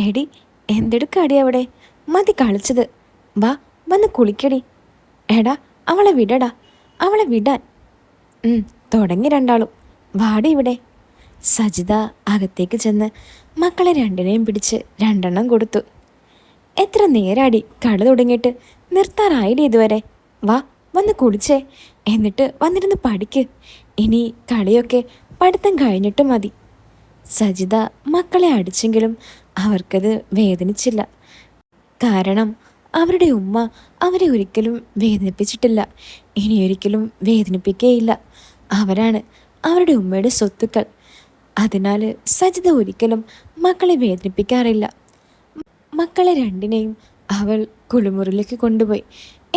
എടി, എന്തെടുക്കാടി അവിടെ? മതി കളിച്ചത്. വാ, വന്ന് കുളിക്കടി. എടാ, അവളെ വിടടാ, അവളെ വിടാൻ. തുടങ്ങി രണ്ടാളും. വാടി ഇവിടെ. സജിത അകത്തേക്ക് ചെന്ന് മക്കളെ രണ്ടിനെയും പിടിച്ച് രണ്ടെണ്ണം കൊടുത്തു. എത്ര നേരാടി കളി തുടങ്ങിയിട്ട്? നിർത്താറായില്ലേ ഇതുവരെ? വാ, വന്ന് കുളിച്ചേ, എന്നിട്ട് വന്നിരുന്ന് പഠിക്ക്. ഇനി കളിയൊക്കെ പഠിത്തം കഴിഞ്ഞിട്ട് മതി. സജിത മക്കളെ അടിച്ചെങ്കിലും അവർക്കത് വേദനിച്ചില്ല. കാരണം അവരുടെ ഉമ്മ അവരെ ഒരിക്കലും വേദനിപ്പിച്ചിട്ടില്ല, ഇനിയൊരിക്കലും വേദനിപ്പിക്കേയില്ല. അവരാണ് അവരുടെ ഉമ്മയുടെ സ്വത്തുക്കൾ. അതിനാൽ സജിത ഒരിക്കലും മക്കളെ വേദനിപ്പിക്കാറില്ല. മക്കളെ രണ്ടിനെയും അവൾ കുളിമുറിയിലേക്ക് കൊണ്ടുപോയി.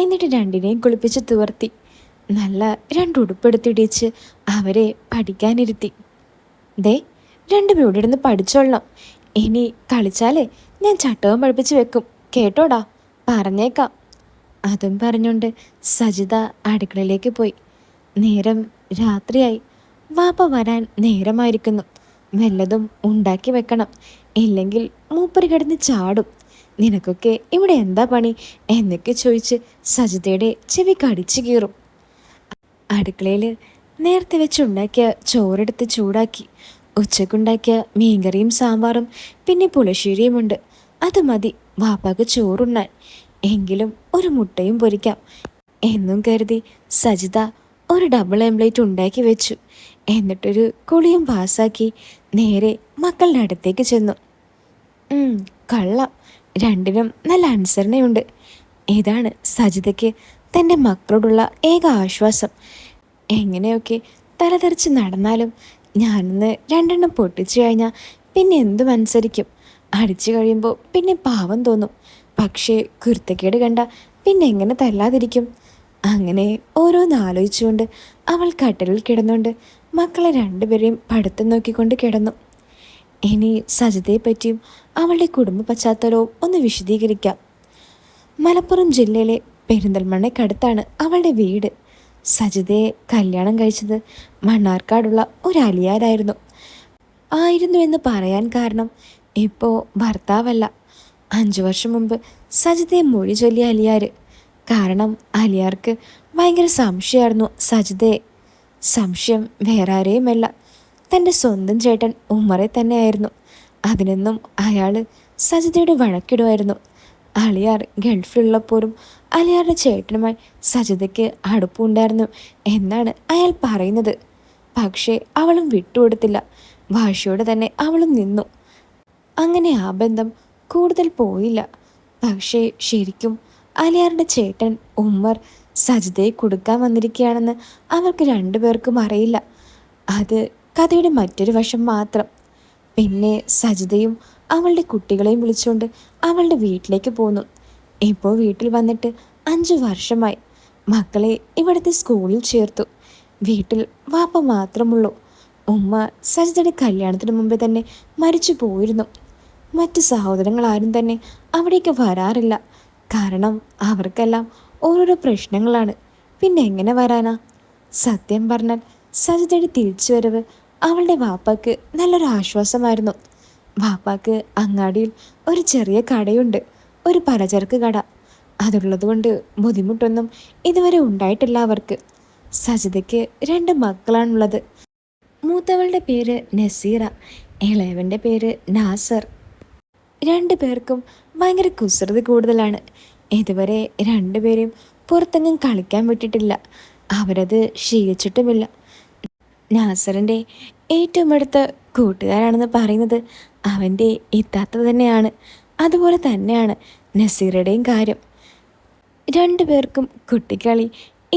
എന്നിട്ട് രണ്ടിനെയും കുളിപ്പിച്ച് തുവർത്തി നല്ല രണ്ടുടുപ്പെടുത്തിടിച്ച് അവരെ പഠിക്കാനിരുത്തി. ദേ, രണ്ടുപേരും ഇവിടെ ഇരുന്ന് പഠിച്ചോളണം. ഇനി കളിച്ചാലേ ഞാൻ ചട്ടവും പഠിപ്പിച്ച് വെക്കും, കേട്ടോടാ, പറഞ്ഞേക്കാം. അതും പറഞ്ഞുകൊണ്ട് സജിത അടുക്കളയിലേക്ക് പോയി. നേരം രാത്രിയായി. വാപ്പ വരാൻ നേരമായിരിക്കുന്നു. വല്ലതും ഉണ്ടാക്കി വെക്കണം, ഇല്ലെങ്കിൽ മൂപ്പര് കിടന്ന് ചാടും. നിനക്കൊക്കെ ഇവിടെ എന്താ പണി എന്നൊക്കെ ചോദിച്ച് സജിതയുടെ ചെവി കടിച്ചു കീറും. അടുക്കളയിൽ നേരത്തെ വെച്ചുണ്ടാക്കിയ ചോറെടുത്ത് ചൂടാക്കി. ഉച്ചക്കുണ്ടാക്കിയ മീൻകറിയും സാമ്പാറും പിന്നെ പുളിശ്ശേരിയുമുണ്ട്. അത് മതി വാപ്പാക്ക് ചോറുണ്ണാൻ. എങ്കിലും ഒരു മുട്ടയും പൊരിക്കാം എന്നും കരുതി സജിത ഒരു ഡബിൾ ഓംലേറ്റ് ഉണ്ടാക്കി വെച്ചു. എന്നിട്ടൊരു കുളിയും പാസ്സാക്കി നേരെ മക്കളുടെ അടുത്തേക്ക് ചെന്നു. കള്ളം, രണ്ടിനും നല്ല അനുസരണയുണ്ട്. ഇതാണ് സജിതയ്ക്ക് തൻ്റെ മക്കളോടുള്ള ഏക ആശ്വാസം. എങ്ങനെയൊക്കെ തലതെറിച്ച് നടന്നാലും ഞാനൊന്ന് രണ്ടെണ്ണം പൊട്ടിച്ചു കഴിഞ്ഞാൽ പിന്നെ എന്തും അനുസരിക്കും. അടിച്ചു കഴിയുമ്പോൾ പിന്നെ പാവം തോന്നും. പക്ഷേ കുരുത്തക്കേട് കണ്ട പിന്നെ എങ്ങനെ തല്ലാതിരിക്കും? അങ്ങനെ ഓരോന്ന് ആലോചിച്ചുകൊണ്ട് അവൾ കട്ടിലിൽ കിടന്നുകൊണ്ട് മക്കളെ രണ്ടുപേരെയും പഠിത്തം നോക്കിക്കൊണ്ട് കിടന്നു. ഇനി സജിതയെ പറ്റിയും അവളുടെ കുടുംബ പശ്ചാത്തലവും ഒന്ന് വിശദീകരിക്കാം. മലപ്പുറം ജില്ലയിലെ പെരിന്തൽമണ്ണയ്ക്കടുത്താണ് അവളുടെ വീട്. സജിതയെ കല്യാണം കഴിച്ചത് മണ്ണാർക്കാടുള്ള ഒരു അലിയാരായിരുന്നു. എന്ന് പറയാൻ കാരണം ഇപ്പോൾ ഭർത്താവല്ല, 5 വർഷം മുമ്പ് സജിതയെ മൊഴി ചൊല്ലിയ അലിയാർ. കാരണം അലിയാർക്ക് ഭയങ്കര സംശയമായിരുന്നു സജിതയെ. സംശയം വേറെ ആരെയുമല്ല, തൻ്റെ സ്വന്തം ചേട്ടൻ ഉമ്മറെ തന്നെയായിരുന്നു. അതിനൊന്നും അയാൾ സജിതയുടെ വഴക്കിടുമായിരുന്നു. അലിയാർ ഗൾഫിലുള്ളപ്പോഴും അലിയാറുടെ ചേട്ടനുമായി സജിതയ്ക്ക് അടുപ്പമുണ്ടായിരുന്നു എന്നാണ് അയാൾ പറയുന്നത്. പക്ഷേ അവളും വിട്ടുകൊടുത്തില്ല. വാശിയോടെ തന്നെ അവളും നിന്നു. അങ്ങനെ ആ ബന്ധം കൂടുതൽ പോയില്ല. പക്ഷേ ശരിക്കും അലിയാറുടെ ചേട്ടൻ ഉമ്മർ സജിതയെ കൊടുക്കാൻ വന്നിരിക്കുകയാണെന്ന് അവർക്ക് രണ്ടുപേർക്കും അറിയില്ല. അത് കഥയുടെ മറ്റൊരു വശം മാത്രം. പിന്നെ സജിതയും അവളുടെ കുട്ടികളെയും വിളിച്ചുകൊണ്ട് അവളുടെ വീട്ടിലേക്ക് പോന്നു. ഇപ്പോൾ വീട്ടിൽ വന്നിട്ട് 5 വർഷമായി. മക്കളെ ഇവിടുത്തെ സ്കൂളിൽ ചേർത്തു. വീട്ടിൽ വാപ്പ മാത്രമുള്ളൂ. ഉമ്മ സജിതയുടെ കല്യാണത്തിന് മുമ്പേ തന്നെ മരിച്ചു പോയിരുന്നു. മറ്റ് സഹോദരങ്ങൾ ആരും തന്നെ അവിടേക്ക് വരാറില്ല. കാരണം അവർക്കെല്ലാം ഓരോരോ പ്രശ്നങ്ങളാണ്. പിന്നെ എങ്ങനെ വരാനാ? സത്യം പറഞ്ഞാൽ സജിതയുടെ തിരിച്ചുവരവ് അവളുടെ വാപ്പാക്ക് നല്ലൊരു ആശ്വാസമായിരുന്നു. വാപ്പാക്ക് അങ്ങാടിയിൽ ഒരു ചെറിയ കടയുണ്ട്, ഒരു പലചരക്ക് കട. അതുള്ളതുകൊണ്ട് ബുദ്ധിമുട്ടൊന്നും ഇതുവരെ ഉണ്ടായിട്ടില്ല അവർക്ക്. സജിതയ്ക്ക് 2 മക്കളാണുള്ളത്. മൂത്തവളുടെ പേര് നസീറ, ഇളയവൻ്റെ പേര് നാസർ. 2 പേർക്കും ഭയങ്കര കുസൃതി കൂടുതലാണ്. ഇതുവരെ 2 പേരെയും പുറത്തെങ്ങും കളിക്കാൻ വിട്ടിട്ടില്ല. അവരത് ശീലിച്ചിട്ടുമില്ല. നാസറിൻ്റെ ഏറ്റവും അടുത്ത കൂട്ടുകാരാണെന്ന് പറയുന്നത് അവൻ്റെ ഇത്താത്ത തന്നെയാണ്. അതുപോലെ തന്നെയാണ് നസീറയുടെയും കാര്യം. 2 പേർക്കും കുട്ടിക്കളി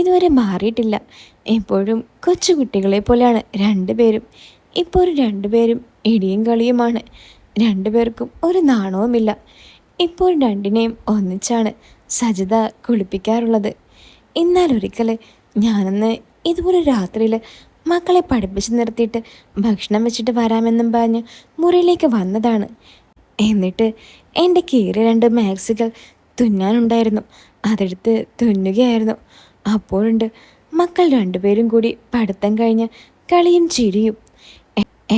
ഇതുവരെ മാറിയിട്ടില്ല. ഇപ്പോഴും കൊച്ചു കുട്ടികളെ പോലെയാണ് 2 പേരും. ഇപ്പോൾ 2 പേരും ഇടിയും കളിയുമാണ്. 2 പേർക്കും ഒരു നാണവുമില്ല. ഇപ്പോൾ 2നെയും ഒന്നിച്ചാണ് സജിത കുളിപ്പിക്കാറുള്ളത്. എന്നാൽ ഒരിക്കൽ ഞാനൊന്ന് ഇതുപോലെ രാത്രിയിൽ മക്കളെ പഠിപ്പിച്ച് നിർത്തിയിട്ട് ഭക്ഷണം വെച്ചിട്ട് വരാമെന്നും പറഞ്ഞ് മുറിയിലേക്ക് വന്നതാണ്. എന്നിട്ട് എൻ്റെ കീറിയ 2 മാക്സികൾ തുന്നാനുണ്ടായിരുന്നു. അതെടുത്ത് തുന്നുകയായിരുന്നു. അപ്പോഴുണ്ട് മക്കൾ 2 പേരും കൂടി പഠിത്തം കഴിഞ്ഞ് കളിയും ചിരിയും.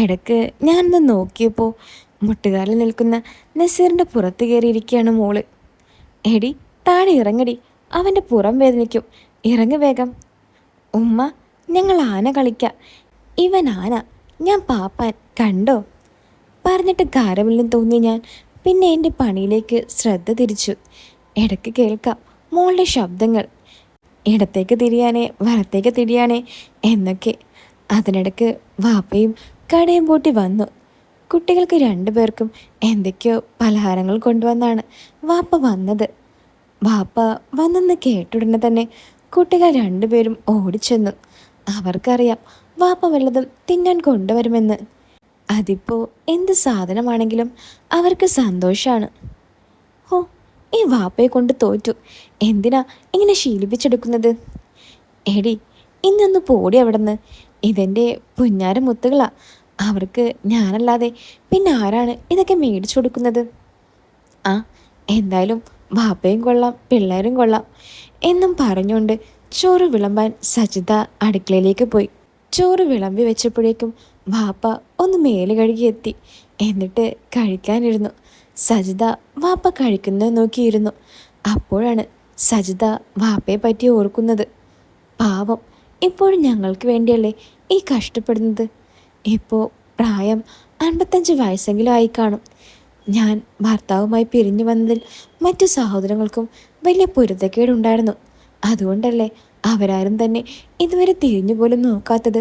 ഇടയ്ക്ക് ഞാനൊന്ന് നോക്കിയപ്പോൾ മുട്ടുകാലിൽ നിൽക്കുന്ന നസീറിൻ്റെ പുറത്ത് കയറിയിരിക്കുകയാണ് മോള്. എടി താഴെ ഇറങ്ങടി, അവൻ്റെ പുറം വേദനിക്കും, ഇറങ്ങു വേഗം. ഉമ്മ, ഞങ്ങൾ ആന കളിക്കാം, ഇവൻ ആന, ഞാൻ പാപ്പാൻ, കണ്ടോ? പറഞ്ഞിട്ട് കാരമില്ലെന്ന് തോന്നി ഞാൻ പിന്നെ എൻ്റെ പണിയിലേക്ക് ശ്രദ്ധ തിരിച്ചു. ഇടയ്ക്ക് കേൾക്കാം മോളുടെ ശബ്ദങ്ങൾ, ഇടത്തേക്ക് തിരിയാനേ വലത്തേക്ക് തിരിയാനേ എന്നൊക്കെ. അതിനിടയ്ക്ക് വാപ്പയും കടയും പൂട്ടി വന്നു. കുട്ടികൾക്ക് രണ്ടുപേർക്കും എന്തൊക്കെയോ പലഹാരങ്ങൾ കൊണ്ടുവന്നാണ് വാപ്പ വന്നത്. വാപ്പ വന്നെന്ന് കേട്ടുടനെ തന്നെ കുട്ടികൾ രണ്ടുപേരും ഓടിച്ചെന്നു. അവർക്കറിയാം വാപ്പ വല്ലതും തിന്നാൻ കൊണ്ടുവരുമെന്ന്. അതിപ്പോൾ എന്ത് സാധനമാണെങ്കിലും അവർക്ക് സന്തോഷമാണ്. ഓ, ഈ വാപ്പയെ കൊണ്ട് തോറ്റു. എന്തിനാ ഇങ്ങനെ ശീലിപ്പിച്ചെടുക്കുന്നത്? എടി, ഇന്നൊന്ന് പോടി അവിടുന്ന്. ഇതെൻ്റെ പുഞ്ഞാര മുത്തുകളാ. അവർക്ക് ഞാനല്ലാതെ പിന്നെ ആരാണ് ഇതൊക്കെ മേടിച്ചു കൊടുക്കുന്നത്? ആ, എന്തായാലും വാപ്പയും കൊള്ളാം, പിള്ളേരും കൊള്ളാം എന്നും പറഞ്ഞുകൊണ്ട് ചോറ് വിളമ്പാൻ സജിത അടുക്കളയിലേക്ക് പോയി. ചോറ് വിളമ്പി വെച്ചപ്പോഴേക്കും വാപ്പ ഒന്ന് മേല് കഴുകി എത്തി. എന്നിട്ട് കഴിക്കാനിരുന്നു. സജിത വാപ്പ കഴിക്കുന്നത് നോക്കിയിരുന്നു. അപ്പോഴാണ് സജിത വാപ്പയെ പറ്റി ഓർക്കുന്നത്. പാവം, ഇപ്പോഴും ഞങ്ങൾക്ക് വേണ്ടിയല്ലേ ഈ കഷ്ടപ്പെടുന്നത്. ഇപ്പോൾ പ്രായം 55 വയസ്സെങ്കിലും ആയി കാണും. ഞാൻ ഭർത്താവുമായി പിരിഞ്ഞു വന്നതിൽ മറ്റു സഹോദരങ്ങൾക്കും വലിയ പൊരുത്തക്കേടുണ്ടായിരുന്നു. അതുകൊണ്ടല്ലേ അവരാരും തന്നെ ഇതുവരെ തിരിഞ്ഞു പോലും നോക്കാത്തത്.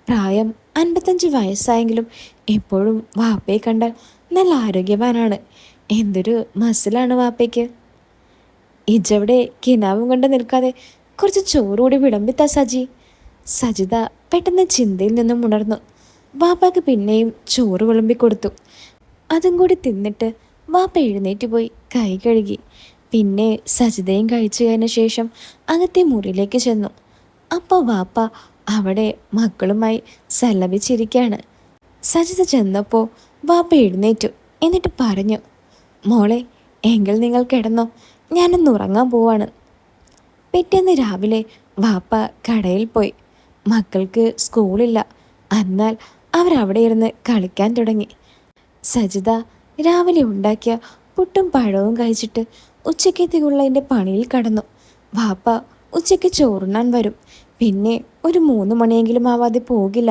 പ്രായം 55 വയസ്സായെങ്കിലും ഇപ്പോഴും വാപ്പയെ കണ്ടാൽ നല്ല ആരോഗ്യവാനാണ്. എന്തൊരു മസിലാണ് വാപ്പയ്ക്ക്. ഇജവിടെ കിനാവും കൊണ്ട് നിൽക്കാതെ കുറച്ച് ചോറ് കൂടി വിളമ്പിത്താ സജി. സജിത പെട്ടെന്ന് ചിന്തയിൽ നിന്നും ഉണർന്നു. വാപ്പയ്ക്ക് പിന്നെയും ചോറ് വിളമ്പിക്കൊടുത്തു. അതും കൂടി തിന്നിട്ട് വാപ്പ എഴുന്നേറ്റ് പോയി കൈ കഴുകി. പിന്നെ സജിതയും കഴിച്ചു കഴിഞ്ഞ ശേഷം അകത്തെ മുറിയിലേക്ക് ചെന്നു. അപ്പോൾ വാപ്പ അവിടെ മക്കളുമായി സല്ലപിച്ചിരിക്കുകയാണ്. സജിത ചെന്നപ്പോൾ വാപ്പ എഴുന്നേറ്റു. എന്നിട്ട് പറഞ്ഞു, മോളെ, എങ്കിൽ നിങ്ങൾ കിടന്നോ, ഞാനൊന്ന് ഉറങ്ങാൻ പോവാണ്. പിറ്റേന്ന് രാവിലെ വാപ്പ കടയിൽ പോയി. മക്കൾക്ക് സ്കൂളില്ല. എന്നാൽ അവരവിടെ ഇരുന്ന് കളിക്കാൻ തുടങ്ങി. സജിത രാവിലെ ഉണ്ടാക്കിയ പുട്ടും പഴവും കഴിച്ചിട്ട് ഉച്ചക്കത്തേക്കുള്ളതിൻ്റെ പണിയിൽ കടന്നു. വാപ്പ ഉച്ചയ്ക്ക് ചോറുണ്ണാൻ വരും. പിന്നെ ഒരു 3 മണിയെങ്കിലും ആവാതെ പോകില്ല.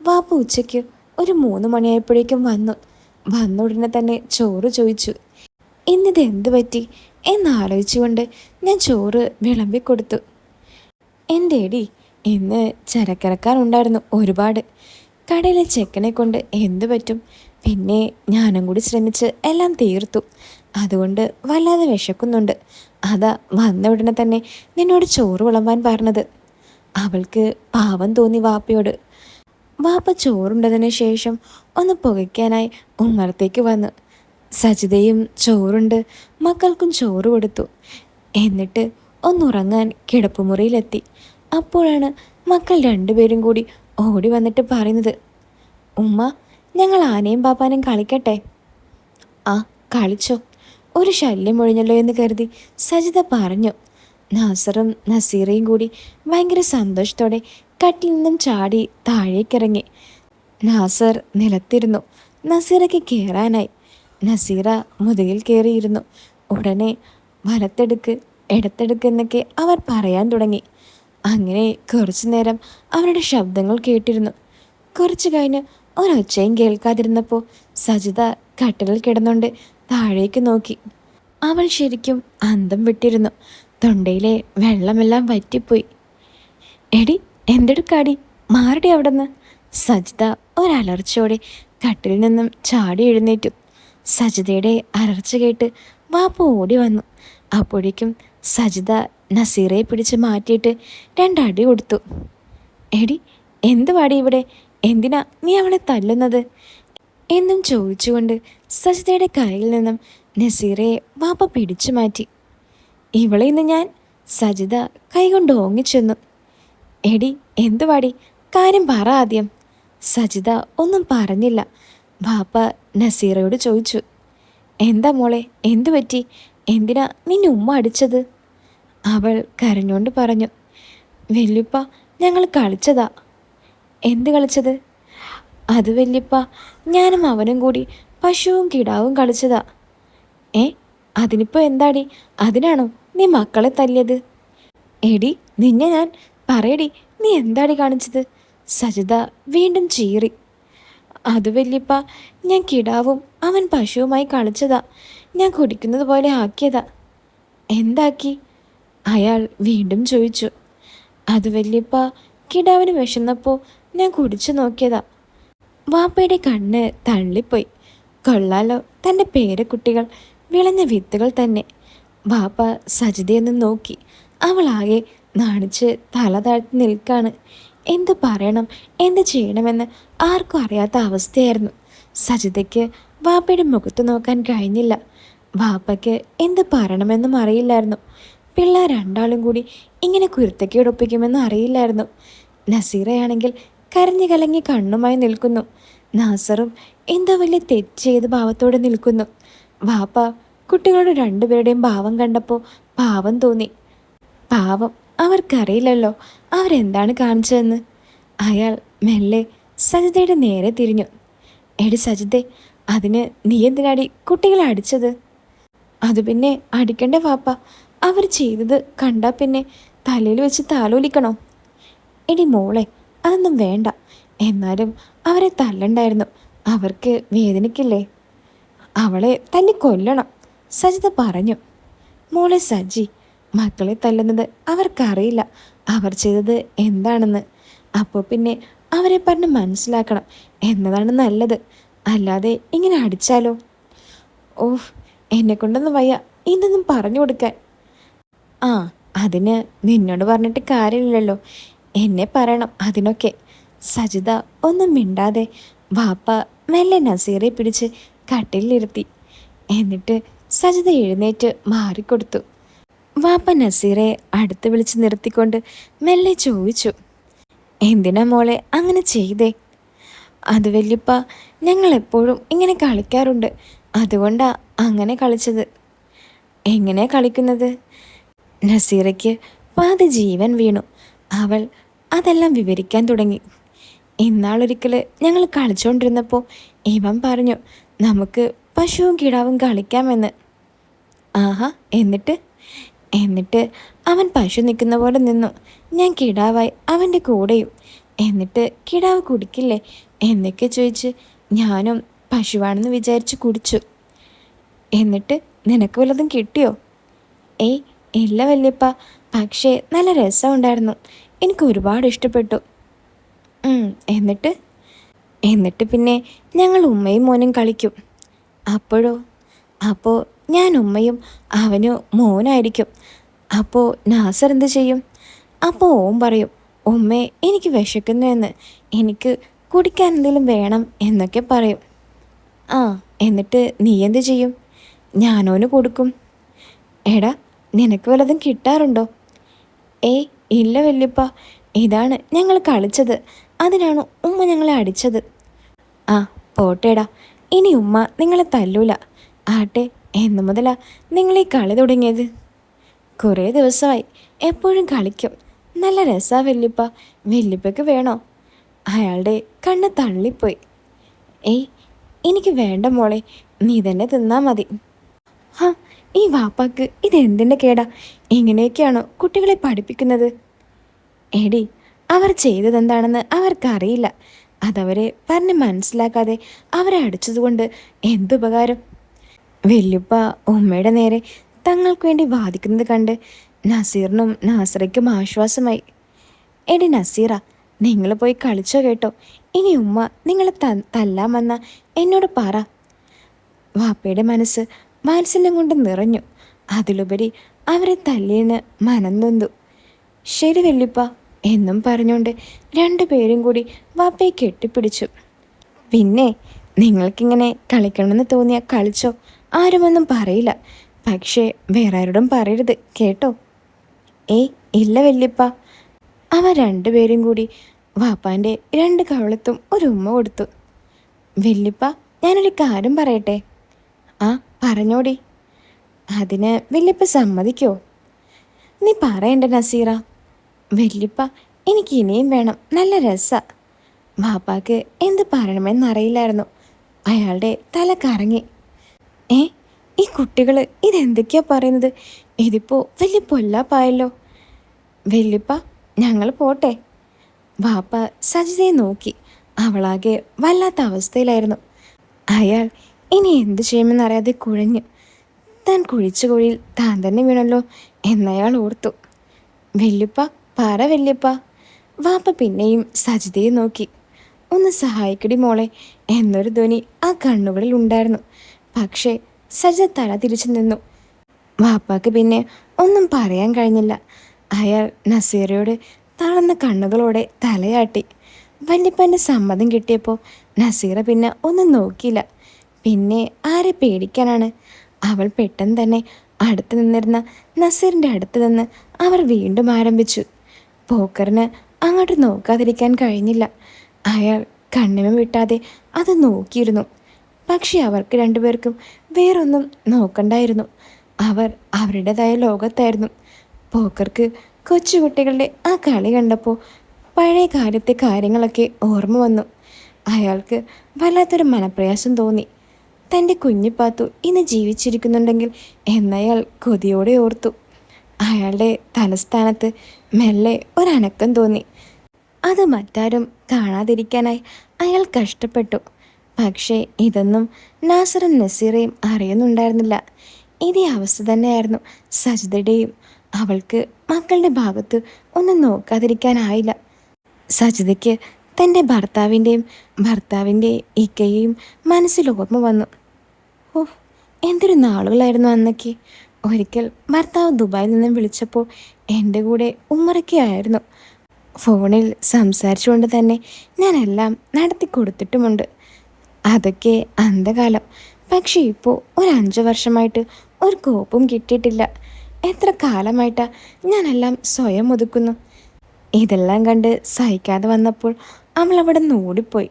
വാപ്പ ഉച്ചയ്ക്ക് ഒരു 3 മണിയായപ്പോഴേക്കും വന്ന ഉടനെ തന്നെ ചോറ് ചോദിച്ചു. ഇന്നിത് എന്ത് പറ്റി എന്നാലോചിച്ചുകൊണ്ട് ഞാൻ ചോറ് വിളമ്പിക്കൊടുത്തു. എൻ്റെ എടി, ഇന്ന് ചരക്കിറക്കാനുണ്ടായിരുന്നു ഒരുപാട്. കടയിലെ ചെക്കനെ കൊണ്ട് എന്തു പറ്റും? പിന്നെ ഞാനും കൂടി ശ്രമിച്ച് എല്ലാം തീർത്തു. അതുകൊണ്ട് വല്ലാതെ വിശക്കുന്നുണ്ട്. അതാ വന്ന ഉടനെ തന്നെ നിന്നോട് ചോറ് വിളമ്പാൻ പറഞ്ഞത്. അവൾക്ക് പാവം തോന്നി വാപ്പയോട്. വാപ്പ ചോറുണ്ടതിന് ശേഷം ഒന്ന് പുകയ്ക്കാനായി ഉമ്മറത്തേക്ക് വന്നു. സജിതയും ചോറുണ്ട് മക്കൾക്കും ചോറ് കൊടുത്തു. എന്നിട്ട് ഒന്നുറങ്ങാൻ കിടപ്പുമുറിയിലെത്തി. അപ്പോഴാണ് മക്കൾ രണ്ടുപേരും കൂടി ഓടി വന്നിട്ട് പറയുന്നത്, ഉമ്മ, ഞങ്ങൾ ആനയും പാപ്പാനും കളിക്കട്ടെ? ആ, കളിച്ചോ. ഒരു ശല്യം ഒഴിഞ്ഞല്ലോ എന്ന് കരുതി സജിത പറഞ്ഞു. നാസറും നസീറയും കൂടി ഭയങ്കര സന്തോഷത്തോടെ കട്ടിൽ നിന്നും ചാടി താഴേക്കിറങ്ങി. നാസർ നിലത്തിരുന്നു. നസീറയ്ക്ക് കയറാനായി. നസീറ മുതുകിൽ കയറിയിരുന്നു. ഉടനെ വലത്തെടുക്ക്, ഇടത്തെടുക്ക് എന്നൊക്കെ അവർ പറയാൻ തുടങ്ങി. അങ്ങനെ കുറച്ചു നേരം അവരുടെ ശബ്ദങ്ങൾ കേട്ടിരുന്നു. കുറച്ചു കഴിഞ്ഞ് ഒരൊച്ചയും കേൾക്കാതിരുന്നപ്പോൾ സജിത കട്ടിലിൽ കിടന്നുകൊണ്ട് താഴേക്ക് നോക്കി. അവൾ ശരിക്കും അന്തം വിട്ടിരുന്നു. തൊണ്ടയിലെ വെള്ളമെല്ലാം വറ്റിപ്പോയി. എടി, എന്തെടുക്കാടി, മാറടി അവിടുന്ന്. സജിത ഒരലർച്ചയോടെ കട്ടിലിൽ നിന്നും ചാടി എഴുന്നേറ്റു. സജിതയുടെ അലർച്ച കേട്ട് വാപ്പ ഓടി വന്നു. അപ്പോഴേക്കും സജിത നസീറയെ പിടിച്ച് മാറ്റിയിട്ട് 2 അടി കൊടുത്തു. എടി, എന്ത് പാടി ഇവിടെ? എന്തിനാ നീ അവളെ തല്ലുന്നത് എന്നും ചോദിച്ചുകൊണ്ട് സജിതയുടെ കയ്യിൽ നിന്നും നസീറയെ വാപ്പ പിടിച്ചു മാറ്റി. ഇവളെ ഇന്ന് ഞാൻ. സജിത കൈകൊണ്ട് ഓങ്ങിച്ചെന്നു. എടി, എന്തു പാടി, കാര്യം പറ ആദ്യം. സജിത ഒന്നും പറഞ്ഞില്ല. വാപ്പ നസീറയോട് ചോദിച്ചു, എന്താ മോളെ, എന്തു പറ്റി? എന്തിനാ നിന്നെ ഉമ്മ അടിച്ചത്? അവൾ കരഞ്ഞുകൊണ്ട് പറഞ്ഞു, വല്യുപ്പ, ഞങ്ങൾ കളിച്ചതാ. എന്ത് കളിച്ചത്? അത് വല്യുപ്പ, ഞാനും അവനും കൂടി പശുവും കിടാവും കളിച്ചതാ. ഏ, അതിനിപ്പോൾ എന്താടി? അതിനാണോ നീ മക്കളെ തല്ലിയത്? എടി നിന്നെ ഞാൻ പറയടി, നീ എന്താടി കാണിച്ചത്? സജിത വീണ്ടും ചീറി. അത് വല്യപ്പ, ഞാൻ കിടാവും അവൻ പശുവുമായി കളിച്ചതാ. ഞാൻ കുടിക്കുന്നത് പോലെ ആക്കിയതാ. എന്താക്കി? അയാൾ വീണ്ടും ചോദിച്ചു. അത് വല്യപ്പ, കിടാവിന് വിശന്നപ്പോൾ ഞാൻ കുടിച്ചു നോക്കിയതാ. വാപ്പയുടെ കണ്ണ് തള്ളിപ്പോയി. കൊള്ളാലോ, തൻ്റെ പേരക്കുട്ടികൾ വിളഞ്ഞ വിത്തുകൾ തന്നെ. വാപ്പ സജിതയൊന്ന് നോക്കി. അവളാകെ നാണിച്ച് തല താഴ്ത്തി നിൽക്കാണ്. എന്തു പറയണം, എന്ത് ചെയ്യണമെന്ന് ആർക്കും അറിയാത്ത അവസ്ഥയായിരുന്നു. സജിതയ്ക്ക് വാപ്പയുടെ മുഖത്ത് നോക്കാൻ കഴിഞ്ഞില്ല. വാപ്പയ്ക്ക് എന്ത് പറയണമെന്നും അറിയില്ലായിരുന്നു. പിള്ളേർ രണ്ടാളും കൂടി ഇങ്ങനെ കുരുത്തക്കേടൊപ്പിക്കുമെന്ന് അറിയില്ലായിരുന്നു. നസീറയാണെങ്കിൽ കരഞ്ഞു കലങ്ങി കണ്ണുമായി നിൽക്കുന്നു. നാസറും എന്തോ വലിയ തെറ്റ് ചെയ്ത ഭാവത്തോടെ നിൽക്കുന്നു. വാപ്പ കുട്ടികളുടെ രണ്ടുപേരുടെയും ഭാവം കണ്ടപ്പോൾ പാവം തോന്നി. പാവം, അവർക്കറിയില്ലല്ലോ അവരെന്താണ് കാണിച്ചതെന്ന്. അയാൾ മെല്ലെ സജിതയുടെ നേരെ തിരിഞ്ഞു. എടി സജിതേ, അതിന് നീ എന്തിനാടി കുട്ടികളെ അടിച്ചത്? അത് പിന്നെ അടിക്കണ്ടേ വാപ്പ, അവർ ചെയ്തത് കണ്ടാൽ പിന്നെ തലയിൽ വെച്ച് താലോലിക്കണോ? എടി മോളെ, അതൊന്നും വേണ്ട. എന്നാലും അവരെ തല്ലണ്ടായിരുന്നു, അവർക്ക് വേദനിക്കില്ലേ? അവളെ തന്നെ കൊല്ലണം, സജിത പറഞ്ഞു. മോളെ സജി, മക്കളെ തല്ലുന്നത് അവർക്കറിയില്ല അവർ ചെയ്തത് എന്താണെന്ന്. അപ്പോൾ പിന്നെ അവരെ പറഞ്ഞ് മനസ്സിലാക്കണം എന്നതാണ് നല്ലത്. അല്ലാതെ ഇങ്ങനെ അടിച്ചാലോ? ഓഹ്, എന്നെക്കൊണ്ടൊന്നും വയ്യ ഇതൊന്നും പറഞ്ഞു കൊടുക്കാൻ. ആ, അതിന് നിന്നോട് പറഞ്ഞിട്ട് കാര്യമില്ലല്ലോ, എന്നെ പറയണം അതിനൊക്കെ. സജിത ഒന്നും മിണ്ടാതെ വാപ്പ മെല്ലെ നസീറെ പിടിച്ച് കട്ടിലിരുത്തി. എന്നിട്ട് സജിത എഴുന്നേറ്റ് മാറിക്കൊടുത്തു. വാപ്പ നസീറെ അടുത്ത് വിളിച്ച് നിർത്തിക്കൊണ്ട് മെല്ലെ ചോദിച്ചു, എന്തിനാ മോളെ അങ്ങനെ ചെയ്തേ? അത് വല്യപ്പ, ഞങ്ങളെപ്പോഴും ഇങ്ങനെ കളിക്കാറുണ്ട്, അതുകൊണ്ടാ അങ്ങനെ കളിച്ചത്. എങ്ങനെ കളിക്കുന്നത്? നസീറയ്ക്ക് പാതി ജീവൻ വീണു. അവൾ അതെല്ലാം വിവരിക്കാൻ തുടങ്ങി. ഇന്നാളൊരിക്കൽ ഞങ്ങൾ കളിച്ചുകൊണ്ടിരുന്നപ്പോൾ ഇവൻ പറഞ്ഞു നമുക്ക് പശുവും കിടാവും കളിക്കാമെന്ന്. ആഹാ, എന്നിട്ട് അവൻ പശു നിൽക്കുന്ന പോലെ നിന്നു. ഞാൻ കിടാവായി അവൻ്റെ കൂടെയും. എന്നിട്ട് കിടാവ് കുടിക്കില്ലേ എന്നൊക്കെ ചോദിച്ച് ഞാനും പശുവാണെന്ന് വിചാരിച്ച് കുടിച്ചു. എന്നിട്ട് നിനക്ക് വല്ലതും കിട്ടിയോ? ഏയ് ഇല്ല വല്യപ്പ, പക്ഷേ നല്ല രസമുണ്ടായിരുന്നു, എനിക്ക് ഒരുപാട് ഇഷ്ടപ്പെട്ടു. എന്നിട്ട് എന്നിട്ട് പിന്നെ ഞങ്ങൾ ഉമ്മയും മോനും കളിക്കും. അപ്പോഴോ? അപ്പോൾ ഞാൻ ഉമ്മയും അവന് മോനായിരിക്കും. അപ്പോൾ നാസർ എന്ത് ചെയ്യും? അപ്പോൾ ഓൻ പറയും, ഉമ്മേ എനിക്ക് വിശക്കുന്നു എന്ന്, എനിക്ക് കുടിക്കാൻ എന്തെങ്കിലും വേണം എന്നൊക്കെ പറയും. ആ, എന്നിട്ട് നീ എന്ത് ചെയ്യും? ഞാനോന് കൊടുക്കും. എടാ, നിനക്ക് വല്ലതും കിട്ടാറുണ്ടോ? ഏയ് ഇല്ല വല്യപ്പ, ഇതാണ് ഞങ്ങൾ കളിച്ചത്, അതിനാണ് ഉമ്മ ഞങ്ങളെ അടിച്ചത്. ആ പോട്ടേടാ, ഇനി ഉമ്മ നിങ്ങളെ തല്ലൂല. ആട്ടെ, എന്നു മുതലാ നിങ്ങളീ കളി തുടങ്ങിയത്? കുറേ ദിവസമായി, എപ്പോഴും കളിക്കും. നല്ല രസാ വല്യപ്പ, വല്യപ്പയ്ക്ക് വേണോ? അയാളുടെ കണ്ണ് തള്ളിപ്പോയി. ഏയ് എനിക്ക് വേണ്ട മോളെ, നീ തന്നെ തിന്നാ മതി. ഹാ, ഈ വാപ്പാക്ക് ഇതെന്തിൻ്റെ കേടാ? ഇങ്ങനെയൊക്കെയാണോ കുട്ടികളെ പഠിപ്പിക്കുന്നത്? എടി, അവർ ചെയ്തതെന്താണെന്ന് അവർക്കറിയില്ല. അതവരെ പറഞ്ഞ് മനസ്സിലാക്കാതെ അവരെ അടിച്ചതുകൊണ്ട് എന്തുപകാരം? വല്യുപ്പ ഉമ്മയുടെ നേരെ തങ്ങൾക്ക് വേണ്ടി വാദിക്കുന്നത് കണ്ട് നസീറിനും നാസറയ്ക്കും ആശ്വാസമായി. എടി നസീറ, നിങ്ങൾ പോയി കളിച്ചോ കേട്ടോ. ഇനി ഉമ്മ നിങ്ങളെ തല്ലാമെന്ന എന്നോട് പറ. വാപ്പയുടെ മനസ്സ് വാത്സല്യം കൊണ്ട് നിറഞ്ഞു. അതിലുപരി അവരെ തല്ലിയെന്ന് മനം നൊന്തു. ശരി വല്യുപ്പ എന്നും പറഞ്ഞുകൊണ്ട് രണ്ടുപേരും കൂടി വാപ്പയെ കെട്ടിപ്പിടിച്ചു. പിന്നെ നിങ്ങൾക്കിങ്ങനെ കളിക്കണമെന്ന് തോന്നിയാൽ കളിച്ചോ, ആരുമൊന്നും പറയില്ല. പക്ഷേ വേറെ ആരോടും പറയരുത് കേട്ടോ. ഏയ് ഇല്ല വല്യപ്പ. അവ രണ്ടുപേരും കൂടി വാപ്പാൻ്റെ രണ്ട് കവളത്തും ഒരു ഉമ്മ കൊടുത്തു. വല്യപ്പ, ഞാനൊരു കാര്യം പറയട്ടെ? ആ പറഞ്ഞോടി. അതിന് വല്യപ്പ സമ്മതിക്കോ? നീ പറയണ്ട നസീറ. വല്യപ്പ, എനിക്ക് ഇനിയും വേണം, നല്ല രസ. വാപ്പാക്ക് എന്ത് പറയണമെന്നറിയില്ലായിരുന്നു. അയാളുടെ തല കറങ്ങി. ഏ ഈ കുട്ടികൾ ഇതെന്തൊക്കെയാ പറയുന്നത്? ഇതിപ്പോൾ വലിയ പൊല്ലാപ്പായല്ലോ. വല്യപ്പ, ഞങ്ങൾ പോട്ടെ. വാപ്പ സജിതയെ നോക്കി. അവളാകെ വല്ലാത്ത അവസ്ഥയിലായിരുന്നു. അയാൾ ഇനി എന്തു ചെയ്യുമെന്നറിയാതെ കുഴഞ്ഞു. താൻ കുഴിച്ച കുഴിയിൽ താൻ തന്നെ വീണല്ലോ എന്നയാൾ ഓർത്തു. വല്യപ്പ, പറ വല്യപ്പ. വാപ്പ പിന്നെയും സജിതയെ നോക്കി. ഒന്ന് സഹായിക്കടി മോളെ എന്നൊരു ധ്വനി ആ കണ്ണുകളിൽ ഉണ്ടായിരുന്നു. പക്ഷേ സജിത തല തിരിച്ചു നിന്നു. വാപ്പാക്ക് പിന്നെ ഒന്നും പറയാൻ കഴിഞ്ഞില്ല. അയാൾ നസീറയോട് തളർന്ന കണ്ണുകളോടെ തലയാട്ടി. വല്യപ്പൻ്റെ സമ്മതം കിട്ടിയപ്പോൾ നസീറ പിന്നെ ഒന്നും നോക്കിയില്ല. പിന്നെ ആരെ പേടിക്കാനാണ്? അവൾ പെട്ടെന്ന് തന്നെ അടുത്ത് നിന്നിരുന്ന നസീറിൻ്റെ അടുത്ത് നിന്ന് അവർ വീണ്ടും ആരംഭിച്ചു. പോക്കറിന് അങ്ങോട്ട് നോക്കാതിരിക്കാൻ കഴിഞ്ഞില്ല. അയാൾ കണ്ണിമ വിട്ടാതെ അത് നോക്കിയിരുന്നു. പക്ഷെ അവർക്ക് രണ്ടുപേർക്കും വേറൊന്നും നോക്കണ്ടായിരുന്നു. അവർ അവരുടേതായ ലോകത്തായിരുന്നു. പോക്കർക്ക് കൊച്ചുകുട്ടികളുടെ ആ കളി കണ്ടപ്പോൾ പഴയ കാര്യങ്ങളൊക്കെ ഓർമ്മ വന്നു. അയാൾക്ക് വല്ലാത്തൊരു മനപ്രയാസം തോന്നി. തൻ്റെ കുഞ്ഞിപ്പാത്തു ഇന്ന് ജീവിച്ചിരിക്കുന്നുണ്ടെങ്കിൽ എന്നയാൾ കൊതിയോടെ ഓർത്തു. അയാളുടെ തലസ്ഥാനത്ത് മെല്ലെ ഒരനക്കം തോന്നി. അത് മറ്റാരും കാണാതിരിക്കാനായി അയാൾ കഷ്ടപ്പെട്ടു. പക്ഷേ ഇതൊന്നും നാസറും നസീറയും അറിയുന്നുണ്ടായിരുന്നില്ല. ഇതേ അവസ്ഥ തന്നെയായിരുന്നു സജിതയുടെയും. അവൾക്ക് മക്കളുടെ ഭാഗത്ത് ഒന്നും നോക്കാതിരിക്കാനായില്ല. സജിതയ്ക്ക് തൻ്റെ ഭർത്താവിൻ്റെ ഇക്കയെയും മനസ്സിൽ ഓർമ്മ വന്നു. ഓ, എന്തൊരു നാളുകളായിരുന്നു അന്നൊക്കെ. ഒരിക്കൽ ഭർത്താവ് ദുബായിൽ നിന്നും വിളിച്ചപ്പോൾ എൻ്റെ കൂടെ ഉമ്മറയ്ക്കായിരുന്നു. ഫോണിൽ സംസാരിച്ചുകൊണ്ട് തന്നെ ഞാനെല്ലാം നടത്തി കൊടുത്തിട്ടുമുണ്ട്. അതൊക്കെ അന്ധകാലം. പക്ഷേ ഇപ്പോൾ ഒരു 5 വർഷമായിട്ട് ഒരു കോപ്പും കിട്ടിയിട്ടില്ല. എത്ര കാലമായിട്ടാണ് ഞാനെല്ലാം സ്വയം ഒതുക്കുന്നു. ഇതെല്ലാം കണ്ട് സഹിക്കാതെ വന്നപ്പോൾ അവൾ അവിടെ നിന്ന് ഓടിപ്പോയി.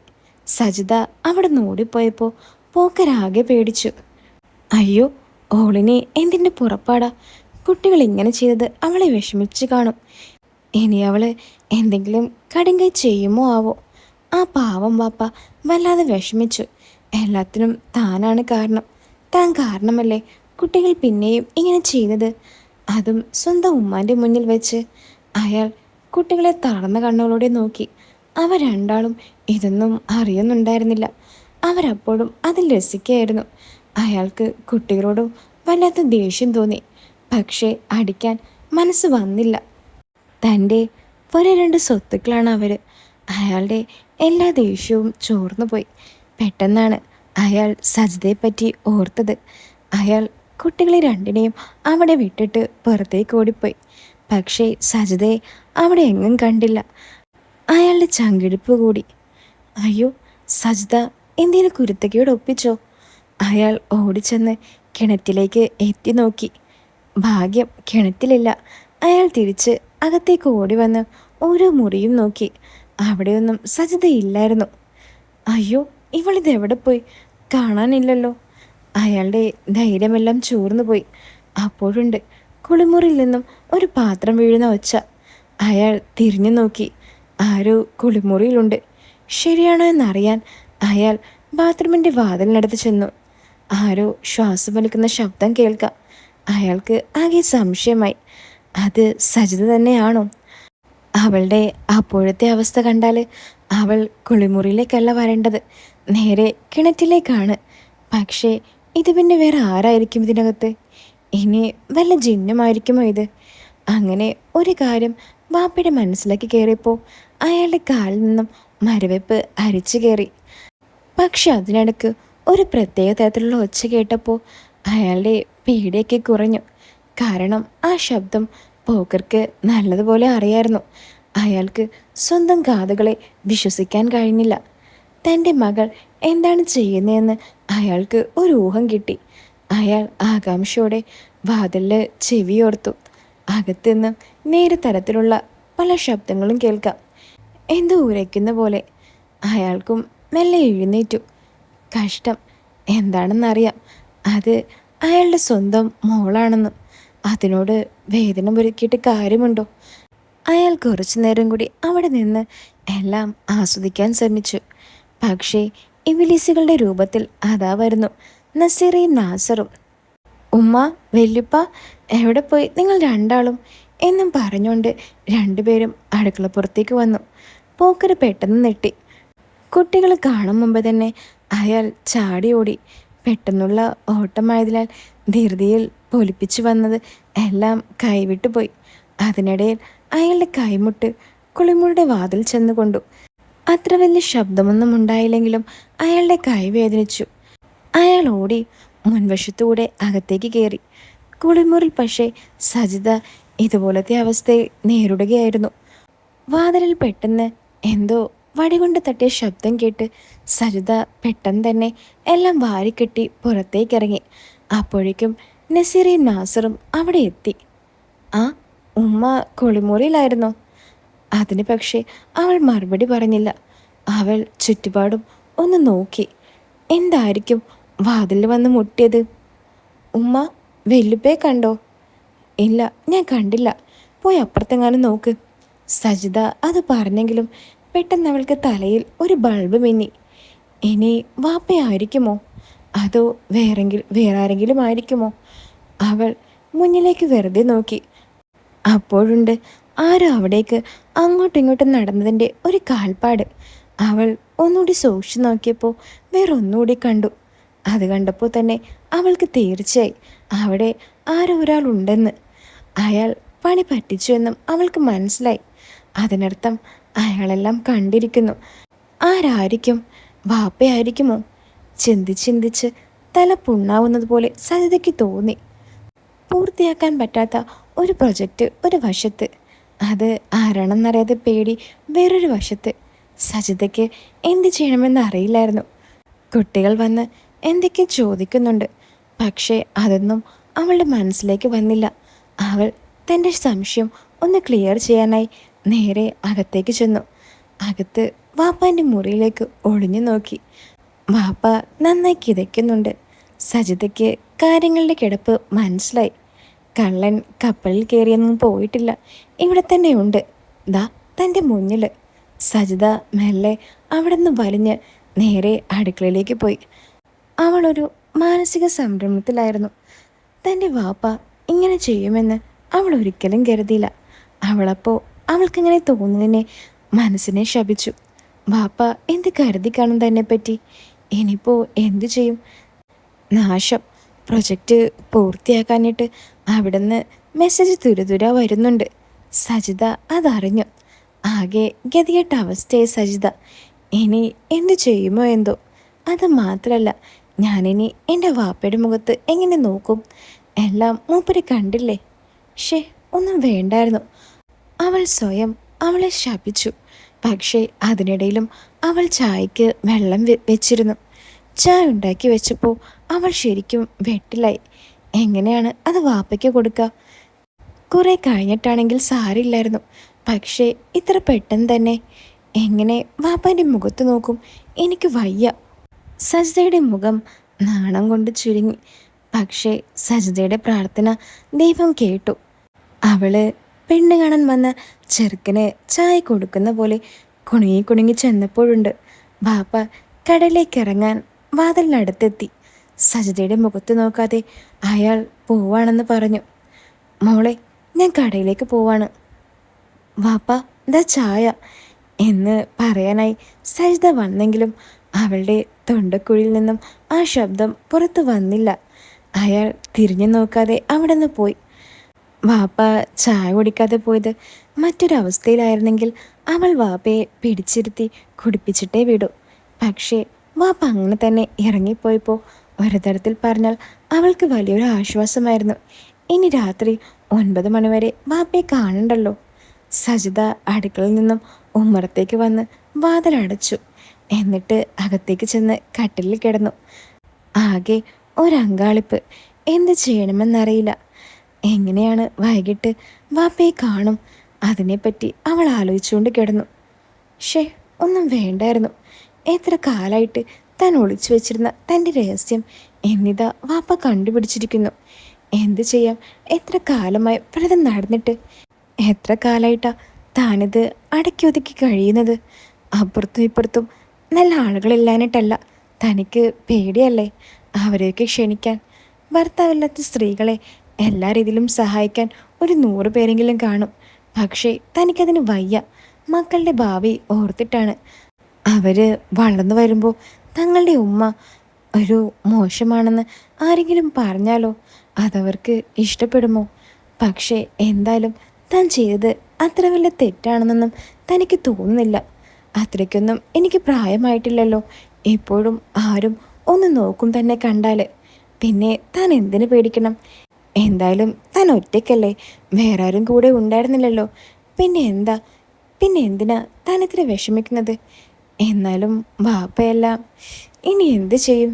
സജിത അവിടെ നിന്ന് ഓടിപ്പോയപ്പോൾ പോക്കരാകെ പേടിച്ചു. അയ്യോ, ഓളിനെ എന്തിൻ്റെ പുറപ്പാടാ? കുട്ടികൾ ഇങ്ങനെ ചെയ്തത് അവളെ വിഷമിച്ച് കാണും. ഇനി അവൾ എന്തെങ്കിലും കടുങ്കൈ ചെയ്യുമോ ആവോ? ആ പാവം വാപ്പ വല്ലാതെ വിഷമിച്ചു. എല്ലാത്തിനും താനാണ് കാരണം. താൻ കാരണമല്ലേ കുട്ടികൾ പിന്നെയും ഇങ്ങനെ ചെയ്തത്, അതും സ്വന്തം ഉമ്മാൻ്റെ മുന്നിൽ വെച്ച്. അയാൾ കുട്ടികളെ തളർന്ന കണ്ണുകളോടെ നോക്കി. അവർ രണ്ടാളും ഇതൊന്നും അറിയുന്നുണ്ടായിരുന്നില്ല. അവരപ്പോഴും അതിൽ രസിക്കുകയായിരുന്നു. അയാൾക്ക് കുട്ടികളോടും വല്ലാത്ത ദേഷ്യം തോന്നി. പക്ഷേ അടിക്കാൻ മനസ്സ് വന്നില്ല. തൻ്റെ ഒരു 2 സ്വത്തുക്കളാണ് അവർ. അയാളുടെ എല്ലാ ദേഷ്യവും ചോർന്നുപോയി. പെട്ടെന്നാണ് അയാൾ സജിതയെപ്പറ്റി ഓർത്തത്. അയാൾ കുട്ടികളെ രണ്ടിനെയും അവിടെ വിട്ടിട്ട് പുറത്തേക്ക് ഓടിപ്പോയി. പക്ഷേ സജിതയെ അവിടെ എങ്ങും കണ്ടില്ല. അയാളുടെ ചങ്കിടിപ്പ് കൂടി. അയ്യോ, സജിത എന്തിനു കുരുത്തക്കയോട് ഒപ്പിച്ചോ? അയാൾ ഓടിച്ചെന്ന് കിണറ്റിലേക്ക് എത്തി നോക്കി. ഭാഗ്യം, കിണറ്റിലില്ല. അയാൾ തിരിച്ച് അകത്തേക്ക് ഓടി വന്ന് ഓരോ മുറിയും നോക്കി. അവിടെയൊന്നും സജിതയില്ലായിരുന്നു. അയ്യോ, ഇവളിതെവിടെ പോയി? കാണാനില്ലല്ലോ. അയാളുടെ ധൈര്യമെല്ലാം ചോർന്നു പോയി. അപ്പോഴുണ്ട് കുളിമുറിയിൽ നിന്നും ഒരു പാത്രം വീഴുന്ന ഒച്ച. അയാൾ തിരിഞ്ഞു നോക്കി. ആരോ കുളിമുറിയിലുണ്ട്. ശരിയാണോ എന്നറിയാൻ അയാൾ ബാത്റൂമിൻ്റെ വാതിലിനടുത്ത് ചെന്നു. ആരോ ശ്വാസം വലിക്കുന്ന ശബ്ദം കേൾക്കാം. അയാൾക്ക് ആകെ സംശയമായി. അത് സജിത തന്നെയാണോ? അവളുടെ അപ്പോഴത്തെ അവസ്ഥ കണ്ടാൽ അവൾ കുളിമുറിയിലേക്കല്ല വരേണ്ടത്, നേരെ കിണറ്റിലേക്കാണ്. പക്ഷേ ഇത് പിന്നെ വേറെ ആരായിരിക്കും ഇതിനകത്ത്? ഇനി വല്ല ജിന്നുമായിരിക്കുമോ ഇത്? അങ്ങനെ ഒരു കാര്യം വാപ്പയുടെ മനസ്സിലേക്ക് കയറിയപ്പോൾ അയാളുടെ കാലിൽ നിന്നും മരവിപ്പ് അരിച്ചു കയറി. പക്ഷെ അതിനിടയ്ക്ക് ഒരു പ്രത്യേക തരത്തിലുള്ള ഒച്ച കേട്ടപ്പോൾ അയാളുടെ പേടിയൊക്കെ കുറഞ്ഞു. കാരണം ആ ശബ്ദം പോക്കർക്ക് നല്ലതുപോലെ അറിയായിരുന്നു. അയാൾക്ക് സ്വന്തം കാതുകളെ വിശ്വസിക്കാൻ കഴിഞ്ഞില്ല. തൻ്റെ മകൾ എന്താണ് ചെയ്യുന്നതെന്ന് അയാൾക്ക് ഒരു ഊഹം കിട്ടി. അയാൾ ആകാംക്ഷയോടെ വാതിലിൽ ചെവിയോർത്തു. അകത്തുനിന്ന് നേരെ തരത്തിലുള്ള പല ശബ്ദങ്ങളും കേൾക്കാം. എന്തോ ഉരയ്ക്കുന്ന പോലെ. അയാൾക്കും മെല്ലെ എഴുന്നേറ്റു. കഷ്ടം, എന്താണെന്നറിയാം. അത് അയാളുടെ സ്വന്തം മോളാണെന്നും. അതിനോട് വേദന ഒരുക്കിയിട്ട് കാര്യമുണ്ടോ? അയാൾ കുറച്ചു നേരം കൂടി അവിടെ നിന്ന് എല്ലാം ആസ്വദിക്കാൻ ശ്രമിച്ചു. പക്ഷേ ഇബിലിസുകളുടെ രൂപത്തിൽ അതാ വരുന്നു നസീറയും നാസറും. ഉമ്മ, വല്യുപ്പ, എവിടെ പോയി നിങ്ങൾ രണ്ടാളും എന്നും പറഞ്ഞുകൊണ്ട് രണ്ടുപേരും അടുക്കളപ്പുറത്തേക്ക് വന്നു. പോക്കര് പെട്ടെന്ന് നെട്ടി. കുട്ടികൾ കാണും മുമ്പ് തന്നെ അയാൾ ചാടി ഓടി. പെട്ടെന്നുള്ള ഓട്ടമായതിനാൽ ധൃതിയിൽ പൊലിപ്പിച്ചു വന്നത് എല്ലാം കൈവിട്ടു പോയി. അതിനിടയിൽ അയാളുടെ കൈമുട്ട് കുളിമുറിയുടെ വാതിൽ ചെന്നുകൊണ്ടു. അത്ര വലിയ ശബ്ദമൊന്നും ഉണ്ടായില്ലെങ്കിലും അയാളുടെ കൈ വേദനിച്ചു. അയാൾ ഓടി മുൻവശത്തൂടെ അകത്തേക്ക് കയറി. കുളിമുറിൽ പക്ഷേ സജിത ഇതുപോലത്തെ അവസ്ഥയെ നേരിടുകയായിരുന്നു. വാതിലിൽ പെട്ടെന്ന് എന്തോ വടികൊണ്ട് തട്ടിയ ശബ്ദം കേട്ട് സജിത പെട്ടെന്ന് തന്നെ എല്ലാം വാരിക്കെട്ടി പുറത്തേക്കിറങ്ങി. അപ്പോഴേക്കും നസീറയും നാസറും അവിടെ എത്തി. ആ, ഉമ്മ കുളിമുറിയിലായിരുന്നോ? അതിന് പക്ഷേ അവൾ മറുപടി പറഞ്ഞില്ല. അവൾ ചുറ്റുപാടും ഒന്ന് നോക്കി. എന്തായിരിക്കും വാതിലിൽ വന്ന് മുട്ടിയത്? ഉമ്മ, വെല്ലുപ്പയെ കണ്ടോ? ഇല്ല, ഞാൻ കണ്ടില്ല. പോയി അപ്പുറത്തെങ്ങാനും നോക്ക്. സജിത അത് പറഞ്ഞെങ്കിലും പെട്ടെന്ന് അവൾക്ക് തലയിൽ ഒരു ബൾബ് മിന്നി. ഇനി വാപ്പയായിരിക്കുമോ? അതോ വേറെ ആരെങ്കിലും ആയിരിക്കുമോ? അവൾ മുന്നിലേക്ക് വെറുതെ നോക്കി. അപ്പോഴുണ്ട് ആരോ അവിടേക്ക് അങ്ങോട്ടും ഇങ്ങോട്ടും നടന്നതിൻ്റെ ഒരു കാൽപ്പാട്. അവൾ ഒന്നുകൂടി സൂക്ഷിച്ചു നോക്കിയപ്പോൾ വേറൊന്നുകൂടി കണ്ടു. അത് കണ്ടപ്പോൾ തന്നെ അവൾക്ക് തീർച്ചയായി അവിടെ ആരോ ഒരാളുണ്ടെന്ന്. അയാൾ പണി പറ്റിച്ചുവെന്നും അവൾക്ക് മനസ്സിലായി. അതിനർത്ഥം അയാളെല്ലാം കണ്ടിരിക്കുന്നു. ആരായിരിക്കും? വാപ്പയായിരിക്കുമോ? ചിന്തിച്ച് തല പുണ്ണാവുന്നത് പോലെ സജിതയ്ക്ക് തോന്നി. പൂർത്തിയാക്കാൻ പറ്റാത്ത ഒരു പ്രൊജക്റ്റ് ഒരു വശത്ത്, അത് ആരാണെന്നറിയാതെ പേടി വേറൊരു വശത്ത്. സജിതയ്ക്ക് എന്ത് ചെയ്യണമെന്ന് അറിയില്ലായിരുന്നു. കുട്ടികൾ വന്ന് എന്തൊക്കെ ചോദിക്കുന്നുണ്ട്, പക്ഷേ അതൊന്നും അവളുടെ മനസ്സിലേക്ക് വന്നില്ല. അവൾ തൻ്റെ സംശയം ഒന്ന് ക്ലിയർ ചെയ്യാനായി നേരെ അകത്തേക്ക് ചെന്നു. അകത്ത് വാപ്പാൻ്റെ മുറിയിലേക്ക് ഒളിഞ്ഞു നോക്കി. വാപ്പ നന്നായി കിതയ്ക്കുന്നുണ്ട്. സജിതയ്ക്ക് കാര്യങ്ങളുടെ കിടപ്പ് മനസ്സിലായി. കള്ളൻ കപ്പലിൽ കയറിയൊന്നും പോയിട്ടില്ല, ഇവിടെ തന്നെയുണ്ട്, ദാ തൻ്റെ മുന്നിൽ. സജിത മെല്ലെ അവിടെ നിന്ന് വലിഞ്ഞ് നേരെ അടുക്കളയിലേക്ക് പോയി. അവളൊരു മാനസിക സംരംഭത്തിലായിരുന്നു. തൻ്റെ വാപ്പ ഇങ്ങനെ ചെയ്യുമെന്ന് അവൾ ഒരിക്കലും കരുതിയില്ല. അവളപ്പോൾ അവൾക്കിങ്ങനെ തോന്നുന്നതിനെ മനസ്സിനെ ശപിച്ചു. വാപ്പ എന്ത് കരുതി കാണും തന്നെപ്പറ്റി? ഇനിയിപ്പോൾ എന്തു ചെയ്യും? നാശം. പ്രൊജക്റ്റ് പൂർത്തിയാക്കാനിട്ട് അവിടുന്ന് മെസ്സേജ് തുരുതുര വരുന്നുണ്ട്. സജിത അതറിഞ്ഞു. ആകെ ഗതികെട്ട അവസ്ഥയെ സജിത. ഇനി എന്തു ചെയ്യുമോ എന്തോ. അത് മാത്രമല്ല, ഞാനിനി എൻ്റെ വാപ്പയുടെ മുഖത്ത് എങ്ങനെ നോക്കും? എല്ലാം മൂപ്പര് കണ്ടില്ലേ? ഒന്നും വേണ്ടായിരുന്നു. അവൾ സ്വയം അവളെ ശപിച്ചു. പക്ഷേ അതിനിടയിലും അവൾ ചായക്ക് വെള്ളം വെച്ചിരുന്നു. ചായ ഉണ്ടാക്കി വെച്ചപ്പോൾ അവൾ ശരിക്കും വെട്ടിലായി. എങ്ങനെയാണ് അത് വാപ്പയ്ക്ക് കൊടുക്കുക? കുറേ കഴിഞ്ഞിട്ടാണെങ്കിൽ സാരില്ലായിരുന്നു. പക്ഷേ ഇത്ര പെട്ടെന്ന് തന്നെ എങ്ങനെ വാപ്പാൻ്റെ മുഖത്ത് നോക്കും? എനിക്ക് വയ്യ. സജിതയുടെ മുഖം നാണം കൊണ്ട് ചുരുങ്ങി. പക്ഷേ സജിതയുടെ പ്രാർത്ഥന ദൈവം കേട്ടു. അവള് പെണ്ണ് കാണാൻ വന്ന ചെറുക്കന് ചായ കൊടുക്കുന്ന പോലെ കുണുങ്ങി ചെന്നപ്പോഴുണ്ട് ബാപ്പ കടലിലേക്ക് ഇറങ്ങാൻ വാതിലിനടുത്തെത്തി. സജിതയുടെ മുഖത്ത് നോക്കാതെ അയാൾ പോവാണെന്ന് പറഞ്ഞു. മോളെ, ഞാൻ കടയിലേക്ക് പോവാണ്. വാപ്പ, ദാ ചായ എന്ന് പറയാനായി സജിത വന്നെങ്കിലും അവളുടെ തൊണ്ടക്കുഴിയിൽ നിന്നും ആ ശബ്ദം പുറത്തു വന്നില്ല. അയാൾ തിരിഞ്ഞു നോക്കാതെ അവിടെ നിന്ന് പോയി. വാപ്പ ചായ കുടിക്കാതെ പോയത് മറ്റൊരവസ്ഥയിലായിരുന്നെങ്കിൽ അവൾ വാപ്പയെ പിടിച്ചിരുത്തി കുടിപ്പിച്ചിട്ടേ വിടൂ. പക്ഷേ വാപ്പ അങ്ങനെ തന്നെ ഇറങ്ങിപ്പോയപ്പോൾ ഒരു തരത്തിൽ പറഞ്ഞാൽ അവൾക്ക് വലിയൊരു ആശ്വാസമായിരുന്നു. ഇനി രാത്രി 9 മണിവരെ വാപ്പയെ കാണണ്ടല്ലോ. സജിത അടുക്കളയിൽ നിന്നും ഉമ്മറത്തേക്ക് വന്ന് വാതിലടച്ചു. എന്നിട്ട് അകത്തേക്ക് ചെന്ന് കട്ടിലിൽ കിടന്നു. ആകെ ഒരങ്കാളിപ്പ്. എന്ത് ചെയ്യണമെന്നറിയില്ല. എങ്ങനെയാണ് വൈകിട്ട് വാപ്പയെ കാണും? അതിനെപ്പറ്റി അവൾ ആലോചിച്ചുകൊണ്ട് കിടന്നു. ഒന്നും വേണ്ടായിരുന്നു. എത്ര കാലമായിട്ട് താൻ ഒളിച്ചു വെച്ചിരുന്ന തൻ്റെ രഹസ്യം എന്നിതാ വാപ്പ കണ്ടുപിടിച്ചിരിക്കുന്നു. എന്തു ചെയ്യാം? എത്ര കാലമായി വ്രതം നടന്നിട്ട്? എത്ര കാലമായിട്ടാ താനിത് അടക്കി ഒതുക്കി കഴിയുന്നത്? അപ്പുറത്തും ഇപ്പുറത്തും നല്ല ആളുകളില്ലാഞ്ഞിട്ടല്ല, തനിക്ക് പേടിയല്ലേ അവരെയൊക്കെ ക്ഷണിക്കാൻ? ഭർത്താവില്ലാത്ത സ്ത്രീകളെ എല്ലാ രീതിയിലും സഹായിക്കാൻ ഒരു 100 പേരെങ്കിലും കാണും. പക്ഷേ തനിക്കതിന് വയ്യ. മക്കളുടെ ഭാവി ഓർത്തിട്ടാണ്. അവർ വളർന്നു വരുമ്പോൾ തങ്ങളുടെ ഉമ്മ ഒരു മോശമാണെന്ന് ആരെങ്കിലും പറഞ്ഞാലോ? അതവർക്ക് ഇഷ്ടപ്പെടുമോ? പക്ഷേ എന്തായാലും താൻ ചെയ്തത് അത്ര വലിയ തെറ്റാണെന്നൊന്നും തനിക്ക് തോന്നുന്നില്ല. അത്രയ്ക്കൊന്നും എനിക്ക് പ്രായമായിട്ടില്ലല്ലോ. ഇപ്പോഴും ആരും ഒന്ന് നോക്കും തന്നെ കണ്ടാൽ. പിന്നെ താൻ എന്തിനു പേടിക്കണം? എന്തായാലും താൻ ഒറ്റയ്ക്കല്ലേ, വേറെ ആരും കൂടെ ഉണ്ടായിരുന്നില്ലല്ലോ. പിന്നെ എന്താ, പിന്നെ എന്തിനാ താൻ ഇത്ര വിഷമിക്കുന്നത്? എന്നാലും വാപ്പയെല്ലാം ഇനി എന്ത് ചെയ്യും?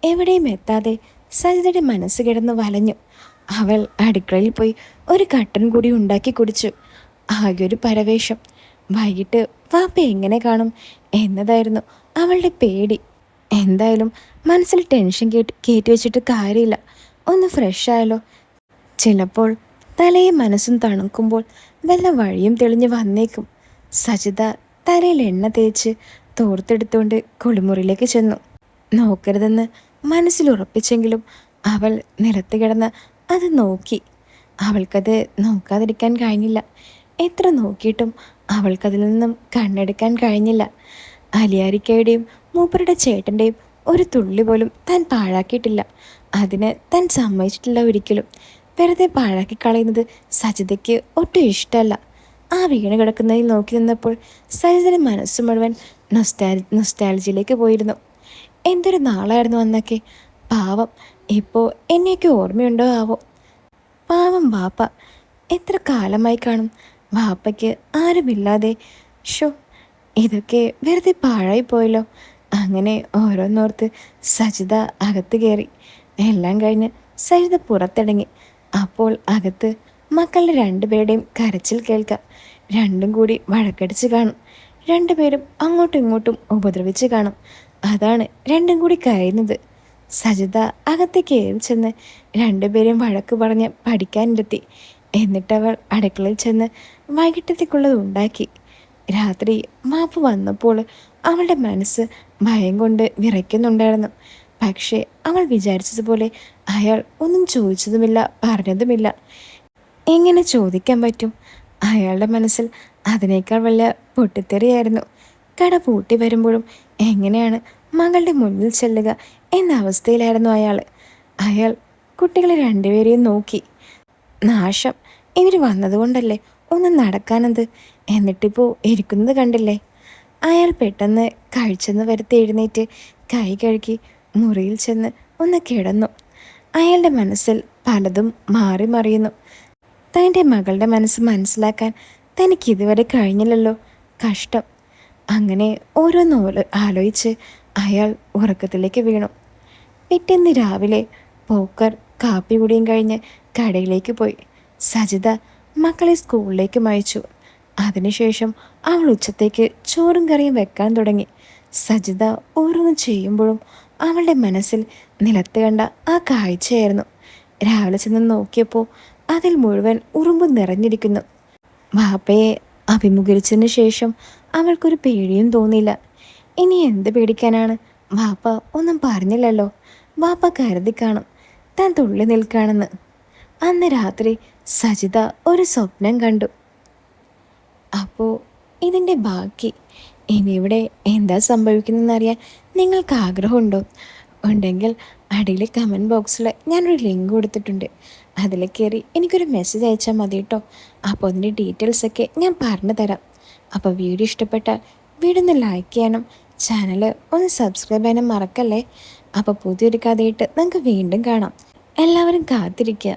എവിടെയും എത്താതെ സജിതയുടെ മനസ്സ് കിടന്ന് വലഞ്ഞു. അവൾ അടുക്കളയിൽ പോയി ഒരു കട്ടൻ കൂടി ഉണ്ടാക്കി കുടിച്ചു. ആകെ ഒരു പരവേശം. വൈകിട്ട് വാപ്പ എങ്ങനെ കാണും എന്നതായിരുന്നു അവളുടെ പേടി. എന്തായാലും മനസ്സിൽ ടെൻഷൻ കയറ്റി വെച്ചിട്ട് കാര്യമില്ല. ഒന്ന് ഫ്രഷ് ആയാലോ? ചിലപ്പോൾ തലയും മനസ്സും തണുക്കുമ്പോൾ വല്ല വഴിയും തെളിഞ്ഞ് വന്നേക്കും. സജിത തലയിൽ എണ്ണ തേച്ച് തോർത്തെടുത്തുകൊണ്ട് കുളിമുറിയിലേക്ക് ചെന്നു. നോക്കരുതെന്ന് മനസ്സിൽ ഉറപ്പിച്ചെങ്കിലും അവൾ നിലത്ത് കിടന്ന് അത് നോക്കി. അവൾക്കത് നോക്കാതിരിക്കാൻ കഴിഞ്ഞില്ല. എത്ര നോക്കിയിട്ടും അവൾക്കതിൽ നിന്നും കണ്ണെടുക്കാൻ കഴിഞ്ഞില്ല. അലിയാരിക്കയുടെയും മൂപ്പരുടെ ചേട്ടൻ്റെയും ഒരു തുള്ളി പോലും താൻ പാഴാക്കിയിട്ടില്ല. അതിന് താൻ സമ്മതിച്ചിട്ടില്ല ഒരിക്കലും. വെറുതെ പാഴാക്കി കളയുന്നത് സജിതയ്ക്ക് ഒട്ടും ഇഷ്ടമല്ല. ആ വീണ് കിടക്കുന്നതിൽ നോക്കി നിന്നപ്പോൾ സജിതയുടെ മനസ്സ് മുഴുവൻ നൊസ്റ്റാൾജിയിലേക്ക് പോയിരുന്നു. എന്തൊരു നാളായിരുന്നു അന്നൊക്കെ. പാവം, ഇപ്പോൾ എന്നെയൊക്കെ ഓർമ്മയുണ്ടോ ആവോ? പാവം വാപ്പ. എത്ര കാലമായി കാണും വാപ്പയ്ക്ക് ആരുമില്ലാതെ. ഷോ, ഇതൊക്കെ വെറുതെ പാഴായി പോയല്ലോ. അങ്ങനെ ഓരോന്നോർത്ത് സജിത അകത്ത് കയറി. എല്ലാം കഴിഞ്ഞ് സജിത പുറത്തിറങ്ങി. അപ്പോൾ അകത്ത് മക്കളുടെ 2 പേരുടെയും കരച്ചിൽ കേൾക്കാം. രണ്ടും കൂടി വഴക്കടിച്ച് കാണും. 2 പേരും അങ്ങോട്ടും ഇങ്ങോട്ടും ഉപദ്രവിച്ച് കാണും. അതാണ് രണ്ടും കൂടി കരയുന്നത്. സജിത അകത്തേക്ക് കയറി ചെന്ന് 2 പേരും വഴക്ക് പറഞ്ഞ് പഠിക്കാനിരുത്തി. എന്നിട്ടവൾ അടുക്കളയിൽ ചെന്ന് വൈകിട്ടത്തേക്കുള്ളത് ഉണ്ടാക്കി. രാത്രി മാപ്പ് വന്നപ്പോൾ അവളുടെ മനസ്സ് ഭയം കൊണ്ട് വിറയ്ക്കുന്നുണ്ടായിരുന്നു. പക്ഷേ അവൾ വിചാരിച്ചതുപോലെ അയാൾ ഒന്നും ചോദിച്ചതുമില്ല, പറഞ്ഞതുമില്ല. എങ്ങനെ ചോദിക്കാൻ പറ്റും? അയാളുടെ മനസ്സിൽ അതിനേക്കാൾ വലിയ പൊട്ടിത്തെറിയായിരുന്നു. കട പൂട്ടി വരുമ്പോഴും എങ്ങനെയാണ് മകളുടെ മുന്നിൽ ചെല്ലുക എന്ന അവസ്ഥയിലായിരുന്നു അയാൾ. അയാൾ കുട്ടികളെ 2 പേരെയും നോക്കി. നാശം, ഇവർ വന്നതുകൊണ്ടല്ലേ ഒന്ന് നടക്കാനത്. എന്നിട്ടിപ്പോൾ ഇരിക്കുന്നത് കണ്ടില്ലേ? അയാൾ പെട്ടെന്ന് കഴിച്ചെന്ന് വരുത്തി എഴുന്നേറ്റ് കൈ കഴുകി മുറിയിൽ ചെന്ന് ഒന്ന് കിടന്നു. അയാളുടെ മനസ്സിൽ പലതും മാറി മറിയുന്നു. തൻ്റെ മകളുടെ മനസ്സ് മനസ്സിലാക്കാൻ തനിക്കിതുവരെ കഴിഞ്ഞില്ലല്ലോ. കഷ്ടം. അങ്ങനെ ഓരോന്ന് ആലോചിച്ച് അയാൾ ഉറക്കത്തിലേക്ക് വീണു. പിറ്റേന്ന് രാവിലെ പോക്കർ കാപ്പി കുടിയും കഴിഞ്ഞ് കടയിലേക്ക് പോയി. സജിത മക്കളെ സ്കൂളിലേക്ക് അയച്ചു. അതിനുശേഷം അവൾ ഉച്ചത്തേക്ക് ചോറും കറിയും വെക്കാൻ തുടങ്ങി. സജിത ഓരോന്ന് ചെയ്യുമ്പോഴും അവളുടെ മനസ്സിൽ നിലത്ത് കണ്ട ആ കാഴ്ചയായിരുന്നു. രാവിലെ ചെന്ന് നോക്കിയപ്പോൾ അതിൽ മുഴുവൻ ഉറുമ്പ് നിറഞ്ഞിരിക്കുന്നു. വാപ്പയെ അഭിമുഖീകരിച്ചതിന് ശേഷം അവൾക്കൊരു പേടിയും തോന്നിയില്ല. ഇനി എന്ത് പേടിക്കാനാണ്? വാപ്പ ഒന്നും പറഞ്ഞില്ലല്ലോ. വാപ്പ കരുതി കാണും താൻ തുള്ളി നിൽക്കാണെന്ന്. അന്ന് രാത്രി സജിത ഒരു സ്വപ്നം കണ്ടു. അപ്പോൾ ഇതിൻ്റെ ബാക്കി ഇനി ഇവിടെ എന്താ സംഭവിക്കുന്നതെന്നറിയാൻ നിങ്ങൾക്ക് ആഗ്രഹമുണ്ടോ? ഉണ്ടെങ്കിൽ അടിയിൽ കമൻറ്റ് ബോക്സിൽ ഞാനൊരു ലിങ്ക് കൊടുത്തിട്ടുണ്ട്. അതിൽ കയറി എനിക്കൊരു മെസ്സേജ് അയച്ചാൽ മതി കേട്ടോ. അപ്പോൾ അതിൻ്റെ ഡീറ്റെയിൽസൊക്കെ ഞാൻ പറഞ്ഞു തരാം. അപ്പോൾ വീഡിയോ ഇഷ്ടപ്പെട്ടാൽ വീഡിയോ ഒന്ന് ലൈക്ക് ചെയ്യാനും ചാനൽ ഒന്ന് സബ്സ്ക്രൈബ് ചെയ്യാനും മറക്കല്ലേ. അപ്പോൾ പുതിയൊരു കഥയായിട്ട് നമുക്ക് വീണ്ടും കാണാം. എല്ലാവരും കാത്തിരിക്കുക.